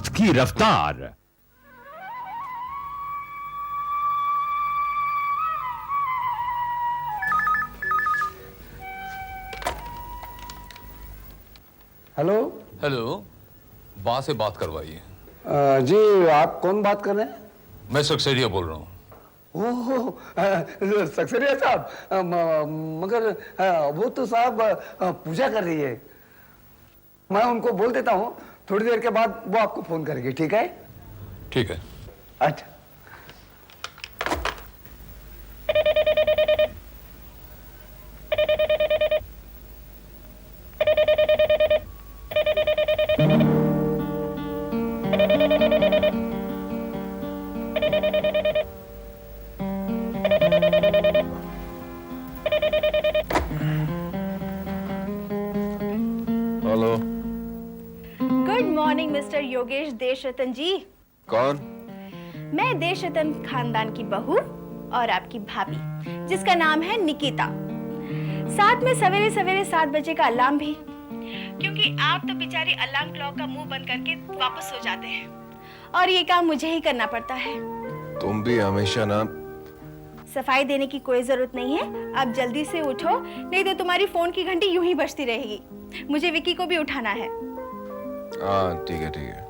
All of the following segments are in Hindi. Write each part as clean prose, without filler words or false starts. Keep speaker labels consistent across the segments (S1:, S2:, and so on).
S1: वक्त की रफ्तार।
S2: हेलो।
S3: हेलो, वहां से बात करवाइए।
S2: जी, आप कौन बात कर रहे हैं?
S3: मैं सक्सेरिया बोल रहा हूँ।
S2: ओह, सक्सेरिया साहब, मगर वो तो साहब पूजा कर रही है। मैं उनको बोल देता हूँ, थोड़ी देर के बाद वो आपको फोन करेगी, ठीक है?
S3: ठीक है।
S2: अच्छा।
S4: Hello.
S5: Good morning mister Yogesh Deshratan ji.
S4: कौन?
S5: मैं देशरतन खानदान की बहू और आपकी भाभी, जिसका नाम है निकिता। साथ में सवेरे सवेरे 7 बजे का अलार्म भी, क्योंकि आप तो बेचारी अलार्म क्लॉक का मुंह बंद करके वापस सो जाते हैं और ये काम मुझे ही करना पड़ता है।
S4: तुम भी हमेशा ना।
S5: सफाई देने की कोई जरूरत नहीं है, आप जल्दी से उठो, नहीं तो तुम्हारी फोन की घंटी यूं ही बजती रहेगी। मुझे विकी को भी उठाना है।
S4: हाँ ठीक है ठीक है।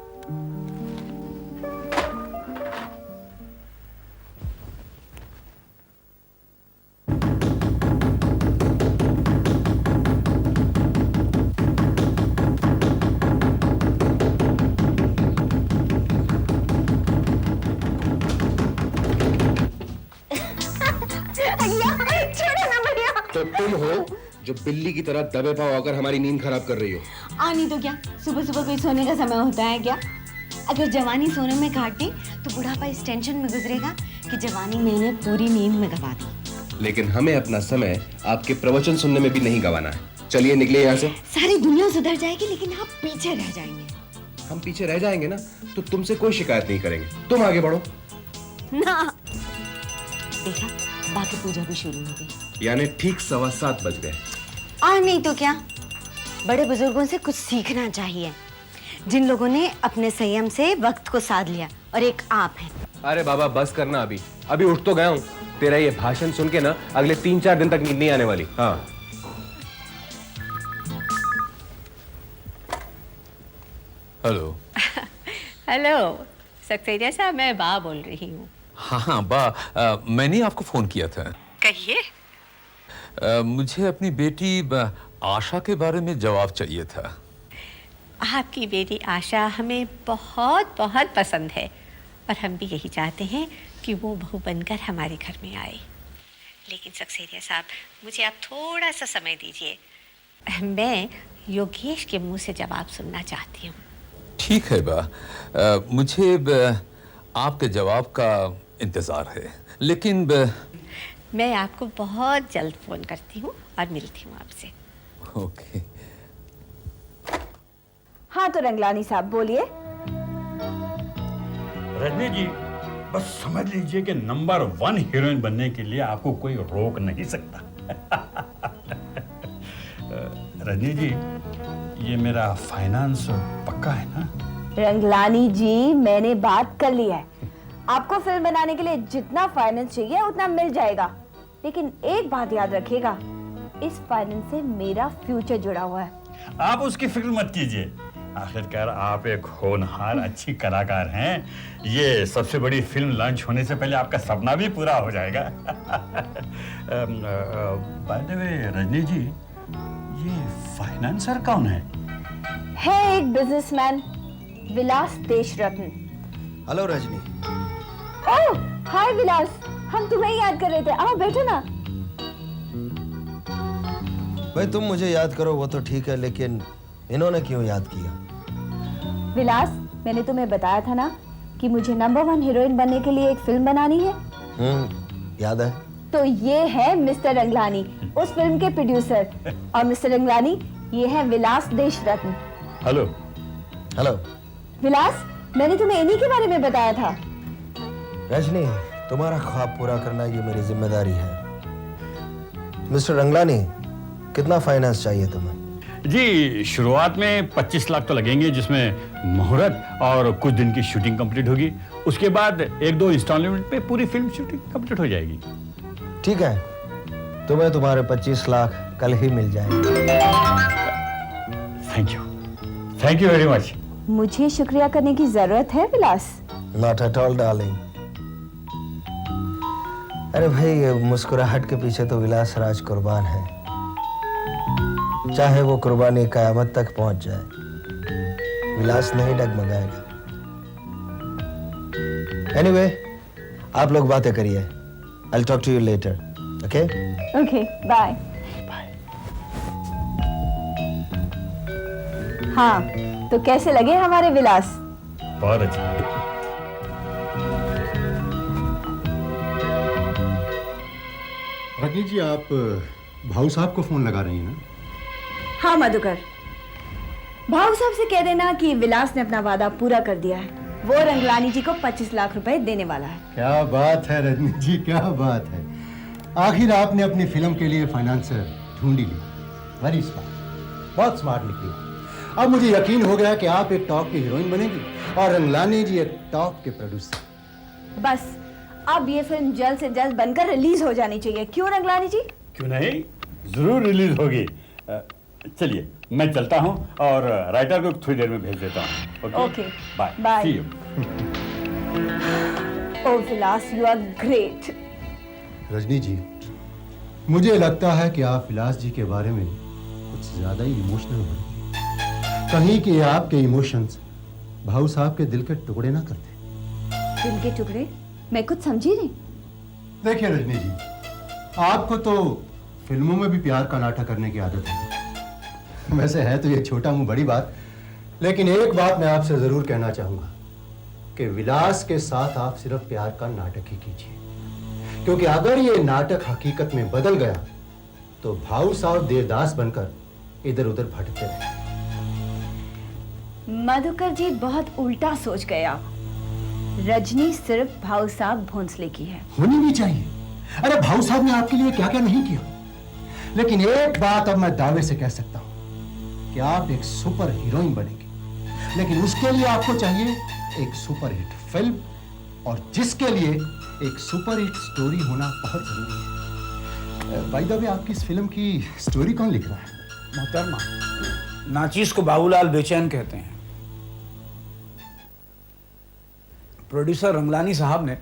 S6: तो तुम हो जो बिल्ली की तरह दबे पाओ अगर हमारी नींद खराब कर रही हो।
S7: नहीं तो क्या, सुबह सुबह कोई सोने का समय होता है क्या? अगर जवानी सोने में काटे तो बुढ़ापा इस टेंशन में गुजरेगा कि जवानी मैंने पूरी नींद में गवा दी।
S6: लेकिन हमें अपना समय आपके प्रवचन सुनने में भी नहीं गवाना है। चलिए निकले यहाँ से।
S7: सारी दुनिया सुधर जाएगी लेकिन आप पीछे रह जाएंगे।
S6: हम पीछे रह जाएंगे ना तो तुमसे कोई शिकायत नहीं करेंगे, तुम आगे बढ़ो
S7: ना। देखा, बाकी पूजा भी शुरू हो गई।
S6: यानी ठीक 7:15 बज गए।
S7: नहीं तो क्या, बड़े बुजुर्गों से कुछ सीखना चाहिए, जिन लोगों ने अपने संयम से वक्त को साध लिया, और एक आप हैं।
S6: अरे बाबा बस करना, अभी अभी उठ तो गया हूँ। तेरा ये भाषण सुन के ना अगले 3-4 दिन तक नींद नहीं आने वाली। हाँ।
S3: हेलो।
S8: हेलो सक्सेरिया साहब, मैं बा बोल रही हूँ।
S3: हाँ बा, मैंने आपको फोन किया था।
S8: कहिए।
S3: मुझे अपनी बेटी आशा के बारे में जवाब चाहिए था।
S8: आपकी बेटी आशा हमें बहुत बहुत पसंद है और हम भी यही चाहते हैं कि वो बहू बनकर हमारे घर में आए। लेकिन सक्सेरिया साहब, मुझे आप थोड़ा सा समय दीजिए। मैं योगेश के मुंह से जवाब सुनना चाहती हूँ।
S3: ठीक है बा, मुझे आपके जवाब का इंतजार है, लेकिन
S8: मैं आपको बहुत जल्द फोन करती हूँ और मिलती हूँ आपसे।
S3: ओके।
S5: हाँ तो रंगलानी साहब बोलिए।
S1: रजनी जी, बस समझ लीजिए कि नंबर 1 हीरोइन बनने के लिए आपको कोई रोक नहीं सकता। रजनी जी, ये मेरा फाइनेंस पक्का है ना?
S5: रंगलानी जी, मैंने बात कर ली है। आपको फिल्म बनाने के लिए जितना फाइनेंस चाहिए उतना मिल जाएगा, लेकिन एक बात याद रखिएगा, इस फाइनेंस से मेरा फ्यूचर जुड़ा हुआ है।
S1: आप उसकी फिक्र मत कीजिए, आखिरकार आप एक होनहार अच्छी कलाकार हैं। ये सबसे बड़ी फिल्म लॉन्च होने से पहले आपका सपना भी पूरा हो जाएगा। बाय द वे रजनी जी, ये फाइनेंसर कौन है?
S5: एक बिजनेसमैन, विलास देशरत्न।
S9: हेलो रजनी।
S5: ओह हाय विलास, हम तुम्हें याद कर रहे थे। आओ बैठो ना।
S9: भाई तुम मुझे याद करो वो तो ठीक है, लेकिन इन्होंने क्यों याद किया?
S5: विलास, मैंने तुम्हें बताया था ना कि मुझे नंबर 1 हीरोइन बनने के लिए एक फिल्म बनानी है।
S9: याद है।
S5: तो ये है मिस्टर रंगलानी, उस फिल्म के प्रोड्यूसर, और मिस्टर रंगलानी ये है विलास देशरत्न।
S1: हेलो।
S9: हेलो
S5: विलास, मैंने तुम्हें इन्हीं के बारे में बताया था।
S9: रजनी, तुम्हारा ख्वाब पूरा करना ये मेरी जिम्मेदारी है। मिस्टर रंगलानी, कितना फाइनेंस चाहिए तुम्हें?
S1: जी शुरुआत में 25 लाख तो लगेंगे, जिसमें मुहूर्त और कुछ दिन की शूटिंग कंप्लीट होगी। उसके बाद 1-2 इंस्टॉलमेंट पे पूरी फिल्म शूटिंग कंप्लीट हो जाएगी।
S9: ठीक है, तुम्हें तुम्हारे 25 लाख कल ही मिल जाएंगे।
S1: Thank you very much.
S5: मुझे शुक्रिया करने की जरूरत है Vilas?
S9: Not at all darling. अरे भाई, ये मुस्कुराहट के पीछे तो विलास राज कुर्बान है, चाहे वो कुर्बानी कयामत तक पहुंच जाए, विलास नहीं डगमगाएगा। एनीवे, आप लोग बातें करिए। I will talk to you later. Okay
S5: okay, bye. हाँ, तो कैसे लगे हमारे विलास?
S1: बहुत अच्छा।
S10: रजनी जी, आप भाऊ साहब को फोन लगा रही हैं ना?
S5: हाँ मधुकर, भाऊ साहब से कह देना कि विलास ने अपना वादा पूरा कर दिया है। वो रंगलानी जी को 25 लाख रुपए देने वाला है।
S10: क्या बात है रजनी जी, क्या बात है। आखिर आपने अपनी फिल्म के लिए फाइनेंसर ढूंढ ही लिया। वेरी स्मार्ट, बहुत स्मार्ट निकली। अब मुझे यकीन हो गया कि आप एक टॉप की हीरोइन बनेगी और रंगलानी जी एक टॉप के प्रोड्यूसर।
S5: बस अब ये फिल्म जल्द से जल्द बनकर रिलीज हो जानी चाहिए। क्यों रंगलानी जी?
S1: क्यों नहीं, जरूर रिलीज होगी। चलिए मैं चलता हूँ और राइटर को थोड़ी देर में भेज देता हूँ।
S5: Okay,
S1: bye
S5: bye.
S1: See you.
S5: ओ Vilas, you are great.
S10: Rajni ji, मुझे लगता है कि आप विलास जी के बारे में कुछ ज्यादा ही इमोशनल हो रही हैं। कहीं कि आपके इमोशंस भाऊ साहब के दिल के टुकड़े ना करते।
S5: दिल के टुकड़े? मैं कुछ समझी नहीं।
S10: देखिए रजनी जी, आपको तो फिल्मों में भी प्यार का नाटक करने की आदत है। वैसे है तो ये छोटा मुंह बड़ी बात, लेकिन एक बात मैं आपसे जरूर कहना चाहूंगा कि विलास के साथ आप सिर्फ प्यार का नाटक ही कीजिए, क्योंकि अगर ये नाटक हकीकत में बदल गया तो भाऊ साहब देवदास बनकर इधर उधर भटकते रहे।
S5: मधुकर जी बहुत उल्टा सोच गए आप। रजनी सिर्फ भाऊ साहब भोंसले की है।
S10: होनी भी चाहिए। अरे भाऊ साहब ने आपके लिए क्या क्या नहीं किया। लेकिन एक बात अब मैं दावे से कह सकता हूं कि आप एक सुपर हीरोइन बनेंगे, लेकिन उसके लिए आपको चाहिए एक सुपर हिट फिल्म, और जिसके लिए एक सुपर हिट स्टोरी होना बहुत जरूरी है। बाय द वे, आपकी इस फिल्म की स्टोरी कौन लिख रहा है?
S11: मोहतरमा, नाचीज को बाबूलाल बेचैन कहते हैं। प्रोड्यूसर रंगलानी साहब ने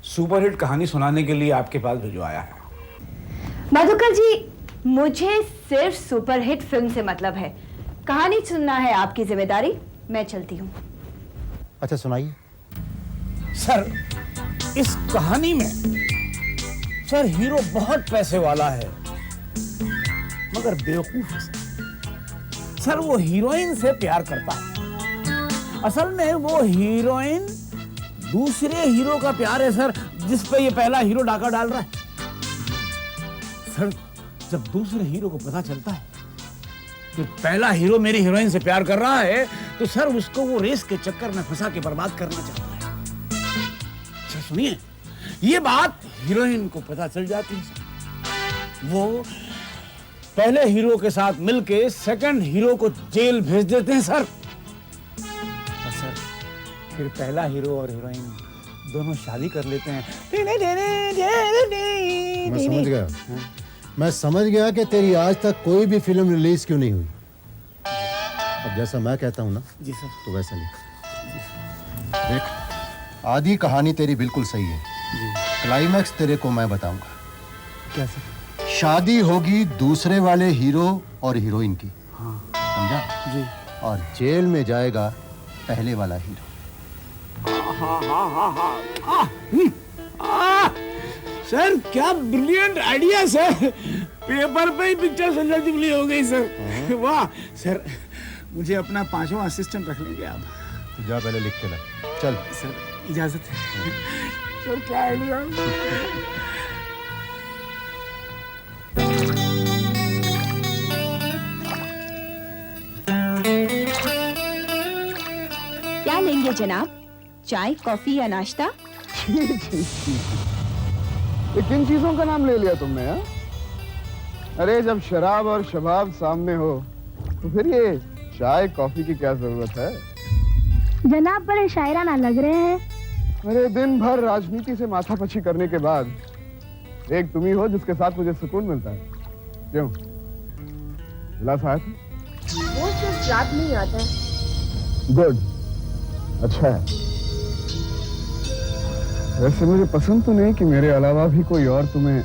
S11: सुपरहिट कहानी सुनाने के लिए आपके पास भिजवाया है।
S5: मधुकर जी, मुझे सिर्फ सुपरहिट फिल्म से मतलब है। कहानी सुनना है आपकी जिम्मेदारी। मैं चलती हूँ।
S10: अच्छा सुनाइए।
S11: सर, इस कहानी में सर हीरो बहुत पैसे वाला है मगर बेवकूफ है। सर वो हीरोइन से प्यार करता है। असल में वो हीरोइन दूसरे हीरो का प्यार है सर, जिस पे ये पहला हीरो डाका डाल रहा है। सर जब दूसरे हीरो को पता चलता है कि पहला हीरो मेरी हीरोइन से प्यार कर रहा है, तो सर उसको वो रेस के चक्कर में फंसा के बर्बाद करना चाहता है। सर सुनिए, ये बात हीरोइन को पता चल जाती है। वो पहले हीरो के साथ मिलके सेकंड हीरो को जेल भेज देते हैं सर। और सर फिर पहला हीरो और हीरोइन दोनों शादी कर लेते हैं।
S10: मैं समझ गया। मैं समझ गया कि तेरी आज तक कोई भी फिल्म रिलीज क्यों नहीं हुई। अब जैसा मैं कहता हूं ना
S11: जी सर,
S10: तो वैसा लिख। देख, आधी कहानी तेरी बिल्कुल सही है। क्लाइमैक्स तेरे को मैं बताऊंगा।
S11: क्या सर?
S10: शादी होगी दूसरे वाले हीरो और हीरोइन की।
S11: हाँ
S10: समझा?
S11: जी।
S10: और जेल में जाएगा पहले वाला हीरो।
S11: सर क्या ब्रिलियंट आइडिया सर। पेपर पे ही पिक्चर सजाती हो गई सर। वाह सर, मुझे अपना 5वां असिस्टेंट रख लेंगे आप?
S10: जा पहले लिख के ला। चल
S11: सर, इजाजत है। सर क्या आइडिया।
S5: क्या लेंगे जनाब? चाय, कॉफी या नाश्ता?
S2: ये किन चीजों का नाम ले लिया तुमने? हा? अरे जब शराब और शबाब सामने हो
S12: तो फिर ये चाय कॉफी की क्या जरूरत है?
S5: जनाब बड़े शायराना लग रहे हैं।
S12: अरे दिन भर राजनीति से माथापच्ची करने के बाद एक तुम ही हो जिसके साथ मुझे सुकून मिलता है। क्यों? विलास आया था?
S5: वो सिर्फ रात में ही आता है।
S12: गुड, अच्छा है। वैसे मुझे पसंद तो नहीं कि मेरे अलावा भी कोई और तुम्हें,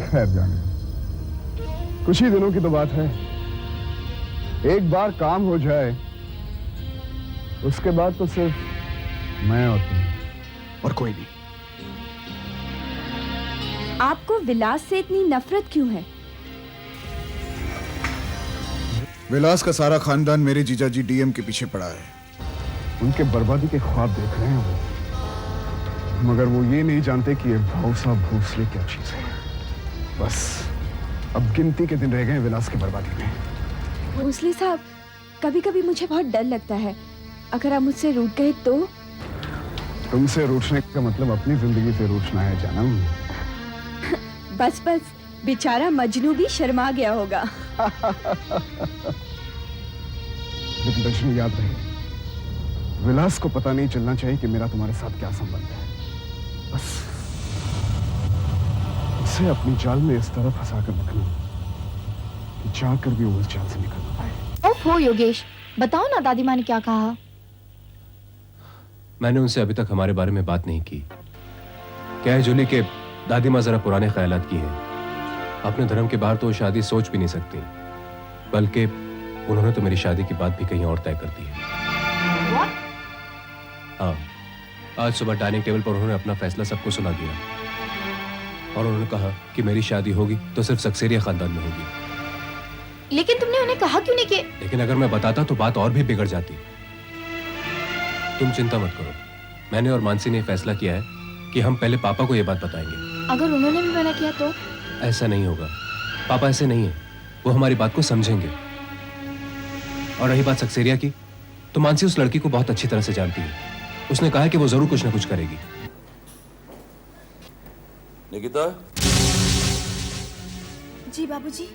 S12: खैर जाने, कुछ ही दिनों की तो बात है। एक बार काम हो जाए उसके बाद तो सिर्फ मैं और तुम और कोई नहीं।
S5: आपको विलास से इतनी नफरत क्यों है?
S12: विलास का सारा खानदान मेरे जीजाजी डीएम के पीछे पड़ा है। उनके बर्बादी के ख्वाब देख रहे हैं वो, मगर वो ये नहीं जानते कि ये भौसा भोसले क्या चीज है। बस अब गिनती के दिन रह गए विलास की बर्बादी में।
S5: भोसले साहब, कभी कभी मुझे बहुत डर लगता है, अगर आप मुझसे रूठ गए तो?
S12: तुमसे रूठने का मतलब अपनी जिंदगी से रूठना है जानम।
S5: बस बस, बेचारा मजनू भी शर्मा गया होगा।
S12: लेकिन रजनी याद रहे, विलास को पता नहीं चलना चाहिए कि मेरा तुम्हारे साथ क्या संबंध है। बस उसे अपनी जाल में इस तरह फंसा कर रखना कि चाहकर भी वो उस जाल से निकल ना पाए।
S5: ओहो योगेश, बताओ ना दादी माँ ने क्या कहा?
S6: मैंने उनसे अभी तक हमारे बारे में बात नहीं की। क्या है जूली के दादी माँ जरा पुराने ख्यालात की है। अपने धर्म के बाहर तो वो शादी सोच भी नहीं सकती, बल्कि उन्होंने तो मेरी शादी की बात भी कहीं और तय कर दी है। हाँ, आज सुबह डाइनिंग टेबल पर उन्होंने अपना फैसला सबको सुना दिया और उन्होंने कहा कि मेरी शादी होगी तो सिर्फ सक्सेरिया खानदान में होगी।
S5: लेकिन तुमने उन्हें कहा क्यों नहीं कि?
S6: लेकिन अगर मैं बताता तो बात और भी बिगड़ जाती। तुम चिंता मत करो, मैंने और मानसी ने फैसला किया है कि हम पहले पापा को यह बात बताएंगे।
S5: अगर उन्होंने भी मना किया तो?
S6: ऐसा नहीं होगा, पापा ऐसे नहीं है, वो हमारी बात को समझेंगे। और रही बात सक्सेरिया की, तो मानसी उस लड़की को बहुत अच्छी तरह से जानती है। उसने कहा है कि वो जरूर कुछ ना कुछ करेगी।
S13: निकिता,
S5: जी बाबूजी।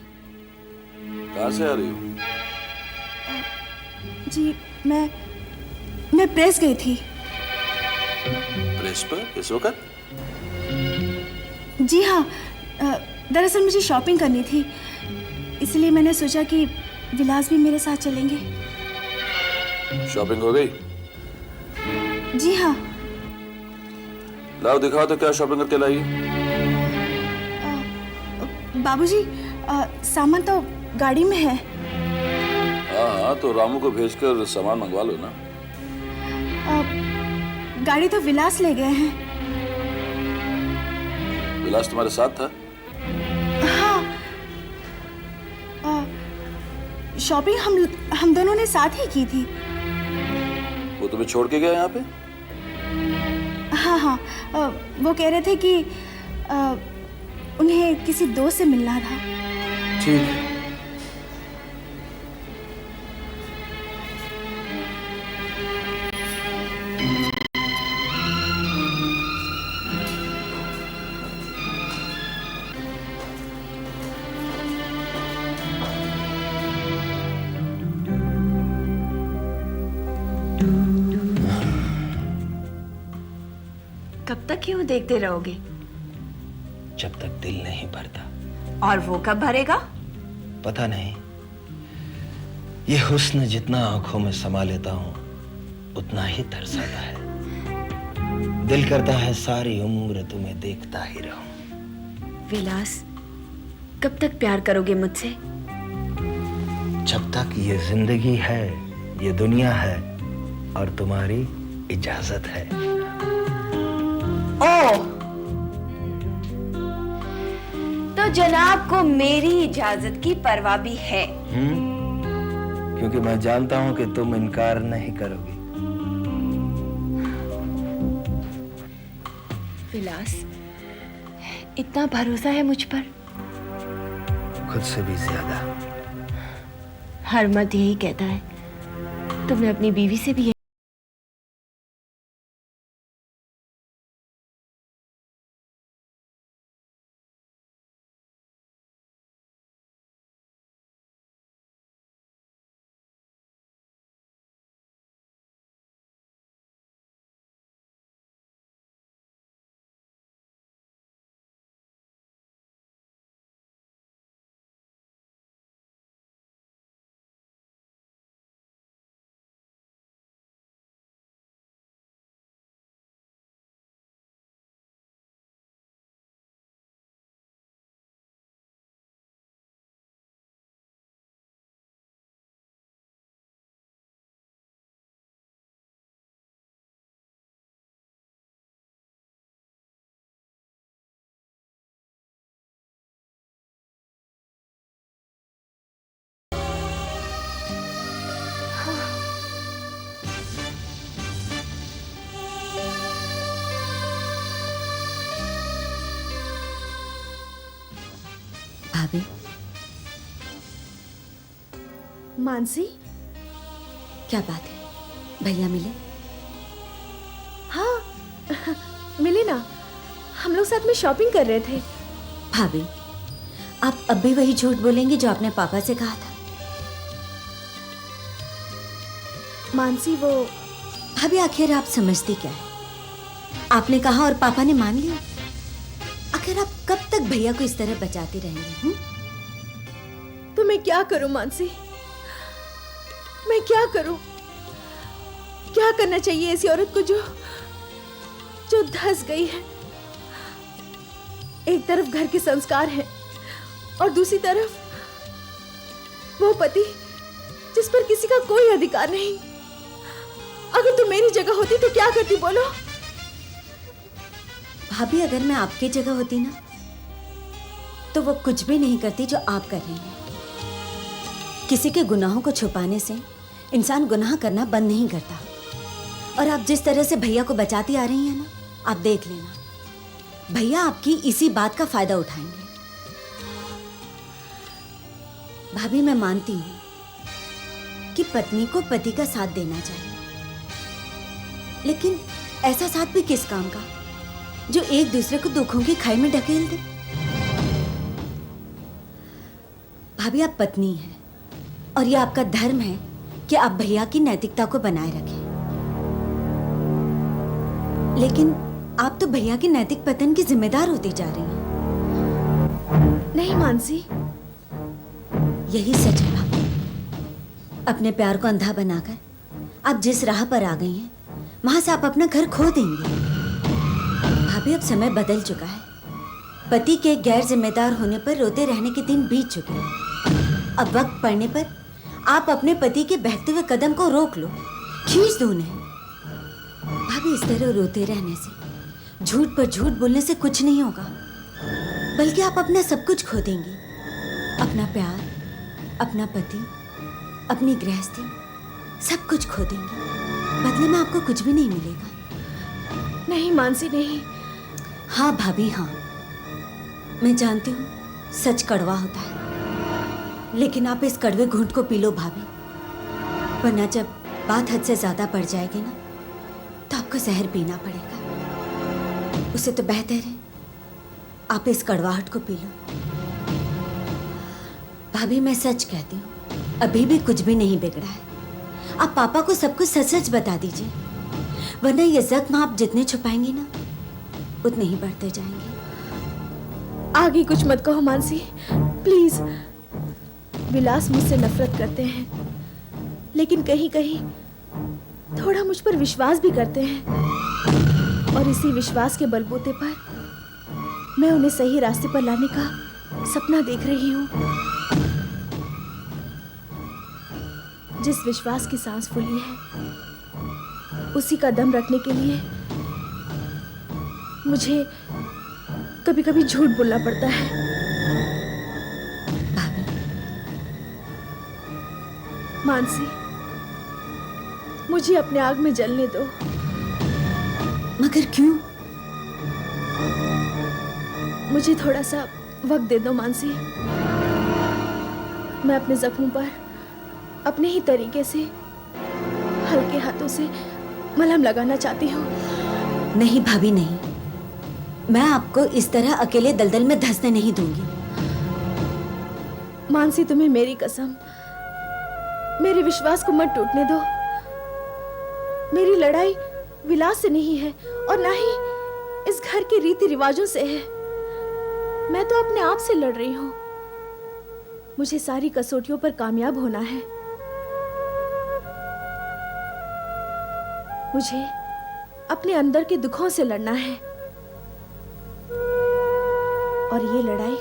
S13: कहाँ से आ रही हो?
S5: जी मैं प्रेस गई थी।
S13: प्रेस पर इस वक्त?
S5: जी हाँ, दरअसल मुझे शॉपिंग करनी थी, इसलिए मैंने सोचा कि विलास भी मेरे साथ चलेंगे।
S13: शॉपिंग हो गई?
S5: जी हाँ।
S13: लाओ दिखाओ तो क्या शॉपिंग करके लाई?
S5: बाबूजी, सामान तो गाड़ी में है।
S13: हाँ हाँ, तो रामू को भेजकर सामान मंगवा लो ना।
S5: गाड़ी तो विलास ले गए हैं।
S13: विलास तुम्हारे साथ था?
S5: हाँ, शॉपिंग हम दोनों ने साथ ही की थी।
S13: वो तुम्हें छोड़ के गया यहाँ पे?
S5: हाँ हाँ, वो कह रहे थे कि उन्हें किसी दोस्त से मिलना था।
S13: ठीक है।
S7: कब तक यूं देखते रहोगे?
S9: जब तक दिल नहीं भरता।
S7: और वो कब भरेगा?
S9: पता नहीं। ये हुस्न जितना आंखों में समा लेता हूं उतना ही तरसाता है। दिल करता है सारी उम्र तुम्हें देखता ही रहूं।
S7: विलास, कब तक प्यार करोगे मुझसे?
S9: जब तक ये जिंदगी है, ये दुनिया है और तुम्हारी इजाजत है।
S7: ओह, तो जनाब को मेरी इजाजत की परवाह भी है।
S9: क्योंकि मैं जानता हूं कि तुम इनकार नहीं करोगी।
S7: विलास, इतना भरोसा है मुझ पर?
S9: खुद से भी ज्यादा।
S7: हर मर्द यही कहता है। तुमने अपनी बीवी से भी भाभी।
S5: मानसी,
S7: क्या बात है, भैया मिले?
S5: हाँ मिले ना, हम लोग साथ में शॉपिंग कर रहे थे।
S7: भाभी, आप अब भी वही झूठ बोलेंगी जो आपने पापा से कहा था?
S5: मानसी वो
S7: भाभी, आखिर आप समझती क्या है? आपने कहा और पापा ने मान लिया। आखिर आप कब तक भैया को इस तरह बचाती रहेंगे?
S5: तो मैं क्या करूं मानसी, मैं क्या करूं? क्या करना चाहिए ऐसी औरत को जो धंस गई है? एक तरफ घर के संस्कार हैं और दूसरी तरफ वो पति जिस पर किसी का कोई अधिकार नहीं। अगर तुम मेरी जगह होती तो क्या करती, बोलो?
S7: भाभी, अगर मैं आपकी जगह होती ना तो वो कुछ भी नहीं करती जो आप कर रही हैं। किसी के गुनाहों को छुपाने से इंसान गुनाह करना बंद नहीं करता। और आप जिस तरह से भैया को बचाती आ रही हैं ना, आप देख लेना, भैया आपकी इसी बात का फायदा उठाएंगे। भाभी, मैं मानती हूं कि पत्नी को पति का साथ देना चाहिए, लेकिन ऐसा साथ भी किस काम का जो एक दूसरे को दुखों की खाई में ढकेल दे? भाभी, आप पत्नी हैं और यह आपका धर्म है कि आप भैया की नैतिकता को बनाए रखें। लेकिन आप तो भैया की नैतिक पतन की जिम्मेदार होती जा रही हैं।
S5: नहीं मानसी,
S7: यही सच है भाभी। अपने प्यार को अंधा बनाकर आप जिस राह पर आ गई हैं, वहां से आप अपना घर खो देंगे। भाभी, अब समय बदल चुका है। पति के गैर जिम्मेदार होने पर रोते रहने के दिन बीत चुके हैं। अब वक्त पड़ने पर आप अपने पति के बहते हुए कदम को रोक लो, खींच दो उन्हें। भाभी, इस तरह रोते रहने से, झूठ पर झूठ बोलने से कुछ नहीं होगा, बल्कि आप अपना सब कुछ खो देंगी। अपना प्यार, अपना पति, अपनी गृहस्थी, सब कुछ खो देंगी। बदले में आपको कुछ भी नहीं मिलेगा।
S5: नहीं मानसी, नहीं।
S7: हाँ भाभी, हाँ, मैं जानती हूँ सच कड़वा होता है, लेकिन आप इस कड़वे घूंट को पी लो भाभी, वरना जब बात हद से ज्यादा बढ़ जाएगी ना तो आपको जहर पीना पड़ेगा। उससे तो बेहतर है आप इस कड़वाहट को पी लो। भाभी, मैं सच कहती हूँ, अभी भी कुछ भी नहीं बिगड़ा है। आप पापा को सब कुछ सच सच बता दीजिए, वरना ये जख्म आप जितने छुपाएंगी ना उतने ही बढ़ते जाएंगे।
S5: आगे कुछ मत कहो मानसी, प्लीज। विलास मुझसे नफरत करते हैं, लेकिन कहीं कहीं थोड़ा मुझ पर विश्वास भी करते हैं, और इसी विश्वास के बलबूते पर मैं उन्हें सही रास्ते पर लाने का सपना देख रही हूँ। जिस विश्वास की सांस फूली है, उसी का दम रखने के लिए मुझे कभी कभी झूठ बोलना पड़ता है। मानसी, मुझे अपने आग में जलने दो।
S7: मगर क्यों?
S5: मुझे थोड़ा सा वक्त दे दो मानसी। मैं अपने जख्मों पर अपने ही तरीके से हल्के हाथों से मलहम लगाना चाहती हूँ।
S7: नहीं भाभी, नहीं, मैं आपको इस तरह अकेले दलदल में धंसने नहीं दूंगी।
S5: मानसी, तुम्हें मेरी कसम, मेरे विश्वास को मत टूटने दो। मेरी लड़ाई विलास से नहीं है और ना ही इस घर के रीति रिवाजों से है। मैं तो अपने आप से लड़ रही हूं। मुझे सारी कसौटियों पर कामयाब होना है। मुझे अपने अंदर के दुखों से लड़ना है, और ये लड़ाई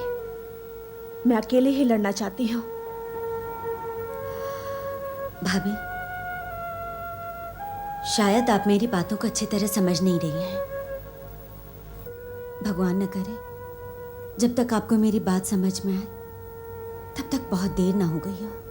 S5: मैं अकेले ही लड़ना चाहती हूँ।
S7: भाभी, शायद आप मेरी बातों को अच्छी तरह समझ नहीं रही हैं। भगवान न करे जब तक आपको मेरी बात समझ में आए तब तक बहुत देर ना हो गई हो।